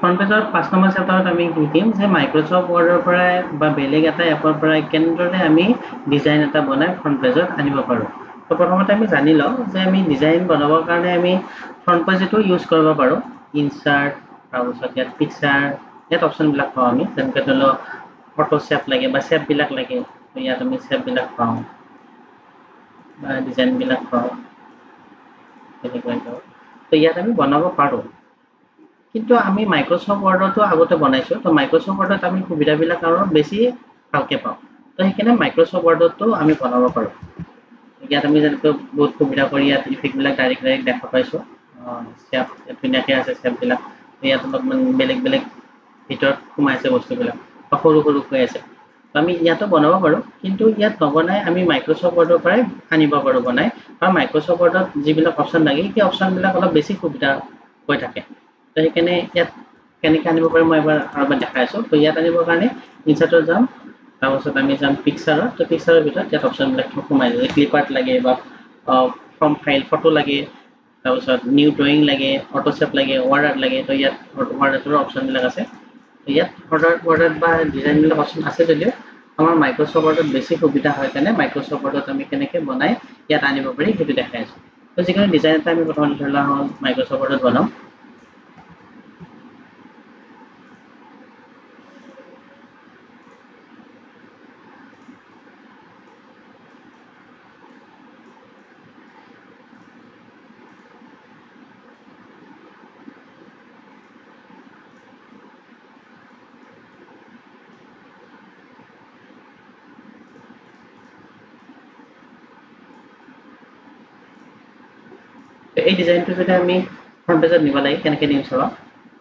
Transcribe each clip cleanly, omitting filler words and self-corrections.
Front পেজৰ 5 number চেপ্টাৰত আমি শিকিম যে মাইক্ৰ'ছফ্ট ৱৰ্ডৰ পৰা বা বেলেগ এটা এপৰ পৰা কেনেদৰে আমি ডিজাইন এটা বনাই ফ্ৰণ্ট পেজত আনিব পাৰোঁ। তো প্ৰথমতে আমি জানি লওঁ যে আমি ডিজাইন বনাবৰ কাৰণে আমি ফ্ৰণ্ট পেজটো ইউজ কৰিব পাৰোঁ। ইনচাৰ্ট, তাৰপিছত ইয়াত পিকচাৰ, ইয়াত অপশ্যনবিলাক পাওঁ আমি। যেনেকৈ ধৰি লওক ফটো শ্বেপ লাগে বা শ্বেপবিলাক লাগে, তো ইয়াত আমি শ্বেপবিলাক পাওঁ বা ডিজাইনবিলাক পাওঁ তেনেকুৱাই পাওঁ। তো ইয়াত আমি বনাব পাৰোঁ। কিন্তু আমি মাইক্ৰ'ছফ্ট ৱৰ্ডতো আগতে বনাইছোঁ। তো মাইক্ৰ'ছফ্ট ৱৰ্ডত আমি সুবিধাবিলাক আৰু বেছি ভালকৈ পাওঁ। তো সেইকাৰণে মাইক্ৰ'ছফ্ট ৱৰ্ডতো আমি বনাব পাৰোঁ। ইয়াত আমি যেনেকৈ বহুত সুবিধা কৰি ইয়াত ইফেক্টবিলাক ডাইৰেক্ট দেখা পাইছোঁ। শ্বেপ ধুনীয়াকৈ আছে শ্বেপবিলাক। ইয়াত অলপমান বেলেগ বেলেগ ভিতৰত সোমাইছে বস্তুবিলাক বা সৰু সৰুকৈ আছে। তো আমি ইয়াতো বনাব পাৰোঁ, কিন্তু ইয়াত নবনাই আমি মাইক্ৰ'ছফ্ট ৱৰ্ডৰ পৰাই আনিব পাৰোঁ বনাই। আৰু মাইক্ৰ'ছফ্ট ৱৰ্ডত যিবিলাক অপশ্যন লাগে সেই অপশ্যনবিলাক অলপ বেছি সুবিধা হৈ থাকে। তো সেইকাৰণে ইয়াত কেনেকৈ আনিব পাৰোঁ মই এবাৰ দেখাই আছোঁ। তো ইয়াত আনিবৰ কাৰণে ইনচাৰ্টত যাম, তাৰপাছত আমি যাম পিকচাৰত। তো পিকচাৰৰ ভিতৰত ইয়াত অপশ্যনবিলাক সোমাই যায়। ক্লিপাৰ্ট লাগে বা ফ্ৰম ফাইল ফটো লাগে, তাৰপিছত নিউ ড্ৰয়িং লাগে, ফটোশ্বপ লাগে, ৱাৰ্ড আৰ্ট লাগে। তো ইয়াত ৱাৰ্ড আৰ্টৰো অপশ্যনবিলাক আছে। তো ইয়াত ৱাৰ্ড আৰ্ট বা ডিজাইনবিলাক অপশ্যন আছে যদিও আমাৰ মাইক্ৰ'ছফ্ট ৱৰ্ডত বেছি সুবিধা হয় কাৰণে মাইক্ৰ'ছফ্ট ৱৰ্ডত আমি কেনেকৈ বনাই ইয়াত আনিব পাৰি সেইটো দেখাই আছোঁ। তো যিকোনো ডিজাইন এটা আমি প্ৰথমতে ধৰি লোৱা হ'ল মাইক্ৰ'ছফ্ট ৱৰ্ডত বনাওঁ। এই ডিজাইনটো যদি আমি ফ্ৰণ্ট পেজত নিব লাগে কেনেকৈ নিম চাওঁ।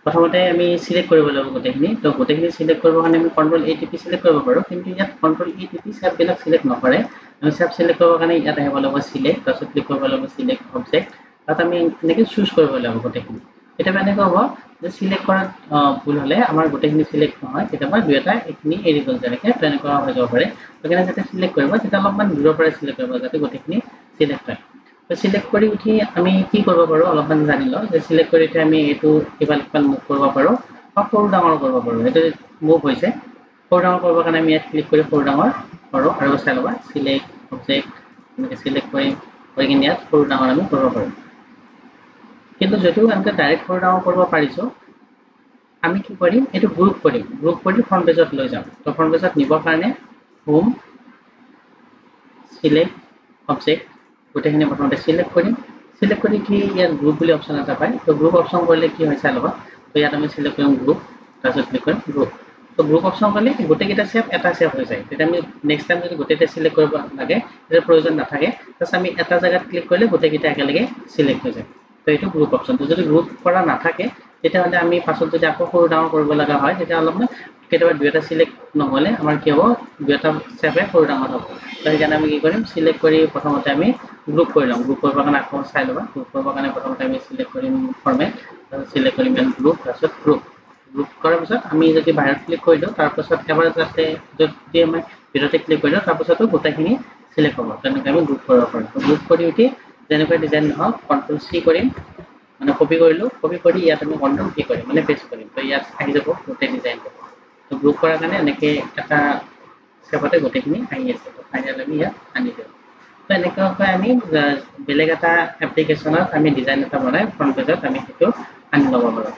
প্ৰথমতে আমি চিলেক্ট কৰিব লাগিব গোটেইখিনি। তো গোটেইখিনি চিলেক্ট কৰিবৰ কাৰণে আমি Ctrl+A টিপি চিলেক্ট কৰিব পাৰোঁ, কিন্তু ইয়াত Ctrl+E টিপি শ্বেপবিলাক চিলেক্ট নকৰে। আমি শ্বেপ চিলেক্ট কৰিবৰ কাৰণে ইয়াত আহিব লাগিব চিলেক্ট, তাৰপিছত ক্লিক কৰিব লাগিব চিলেক্ট অবজেক্ট। তাত আমি এনেকৈ চুজ কৰিব লাগিব গোটেইখিনি। কেতিয়াবা এনেকুৱা হ'ব যে চিলেক্ট কৰাত ভুল হ'লে আমাৰ গোটেইখিনি চিলেক্ট নহয়, কেতিয়াবা দুই এটা এইখিনি এৰি গ'ল যেনেকৈ তেনেকুৱা হৈ যাব পাৰে। সেইকাৰণে যেতিয়া চিলেক্ট কৰিব তেতিয়া অলপমান দূৰৰ পৰাই চিলেক্ট কৰিব যাতে গোটেইখিনি চিলেক্ট হয়। তো চিলেক্ট কৰি উঠি আমি কি কৰিব পাৰোঁ অলপমান জানি লওঁ যে চিলেক্ট কৰি উঠি আমি এইটো ইফাল সিফাল মুভ কৰিব পাৰোঁ বা সৰু ডাঙৰ কৰিব পাৰোঁ। এইটো মুভ হৈছে, সৰু ডাঙৰ কৰিবৰ কাৰণে আমি ইয়াত ক্লিক কৰি সৰু ডাঙৰ কৰোঁ আৰু চাই ল'বা চিলেক্ট অবজেক্ট এনেকৈ চিলেক্ট কৰি কিনে ইয়াত সৰু ডাঙৰ আমি কৰিব পাৰোঁ। কিন্তু যদিও এনেকৈ ডাইৰেক্ট সৰু ডাঙৰ কৰিব পাৰিছোঁ, আমি কি কৰিম এইটো গ্ৰুপ কৰিম। গ্ৰুপ কৰি ফ্ৰণ্ট পেজত লৈ যাম। তো ফ্ৰণ্ট পেজত নিবৰ কাৰণে হোম, চিলেক্ট অবজেক্ট গোটেইখিনি প্ৰথমতে চিলেক্ট কৰিম। চিলেক্ট কৰি কি ইয়াত গ্ৰুপ বুলি অপশ্যন এটা পায়। তো গ্ৰুপ অপশ্যন কৰিলে কি হয় চাই ল'বা। তো ইয়াত আমি চিলেক্ট কৰিম গ্ৰুপ, তাৰপিছত ক্লিক কৰিম গ্ৰুপ। তো গ্ৰুপ অপশ্যন কৰিলে গোটেইকেইটা শ্বেপ এটা শ্বেপ হৈ যায়। তেতিয়া আমি নেক্সট টাইম যদি গোটেইকেইটা চিলেক্ট কৰিব লাগে তেতিয়া প্ৰয়োজন নাথাকে। তাৰপিছত আমি এটা জেগাত ক্লিক কৰিলে গোটেইকেইটা একেলগে চিলেক্ট হৈ যায়। তো এইটো গ্ৰুপ অপশ্যনটো যদি গ্ৰুপ কৰা নাথাকে তেতিয়াহ'লে আমি পাছত যদি আকৌ সৰু ডাঙৰ কৰিব লগা হয় তেতিয়া অলপমান কেতিয়াবা দুই এটা চিলেক্ট নহ'লে আমাৰ কি হ'ব দুই এটা শ্বেপে সৰু ডাঙৰ হ'ব। তো সেইকাৰণে আমি কি কৰিম চিলেক্ট কৰি প্ৰথমতে আমি গ্ৰুপ কৰি ল'ম। গ্ৰুপ কৰিবৰ কাৰণে আকৌ চাই ল'বা। গ্ৰুপ কৰিবৰ কাৰণে প্ৰথমতে আমি চিলেক্ট কৰিম ফৰ্মেট, তাৰপিছত চিলেক্ট কৰিম গ্ৰুপ, তাৰপিছত গ্ৰুপ কৰাৰ পিছত আমি যদি বাহিৰত ক্লিক কৰি দিওঁ তাৰপাছত এবাৰ যাতে যদি আমি ভিতৰতে ক্লিক কৰি দিওঁ তাৰপাছতো গোটেইখিনি চিলেক্ট হ'ব। তেনেকৈ আমি গ্ৰুপ কৰিব পাৰোঁ। গ্ৰুপ কৰি উঠি যেনেকুৱা ডিজাইন নহওক Ctrl+C কৰিম, মানে কপি কৰিলোঁ। কপি কৰি ইয়াত আমি Ctrl+V কৰিম, মানে পেষ্ট কৰিম। তো ইয়াত আহি যাব গোটেই ডিজাইনটো। তো গ্ৰুপ কৰাৰ কাৰণে এনেকৈ এটা শ্বেপতে গোটেইখিনি আহি আছে। তো ফাইনেল আমি ইয়াত আনি দিওঁ। তো এনেকুৱাকৈ আমি বেলেগ এটা এপ্লিকেশ্যনত আমি ডিজাইন এটা বনাই ফ্ৰণ্ট পেজত আমি সেইটো আনি ল'ব পাৰোঁ।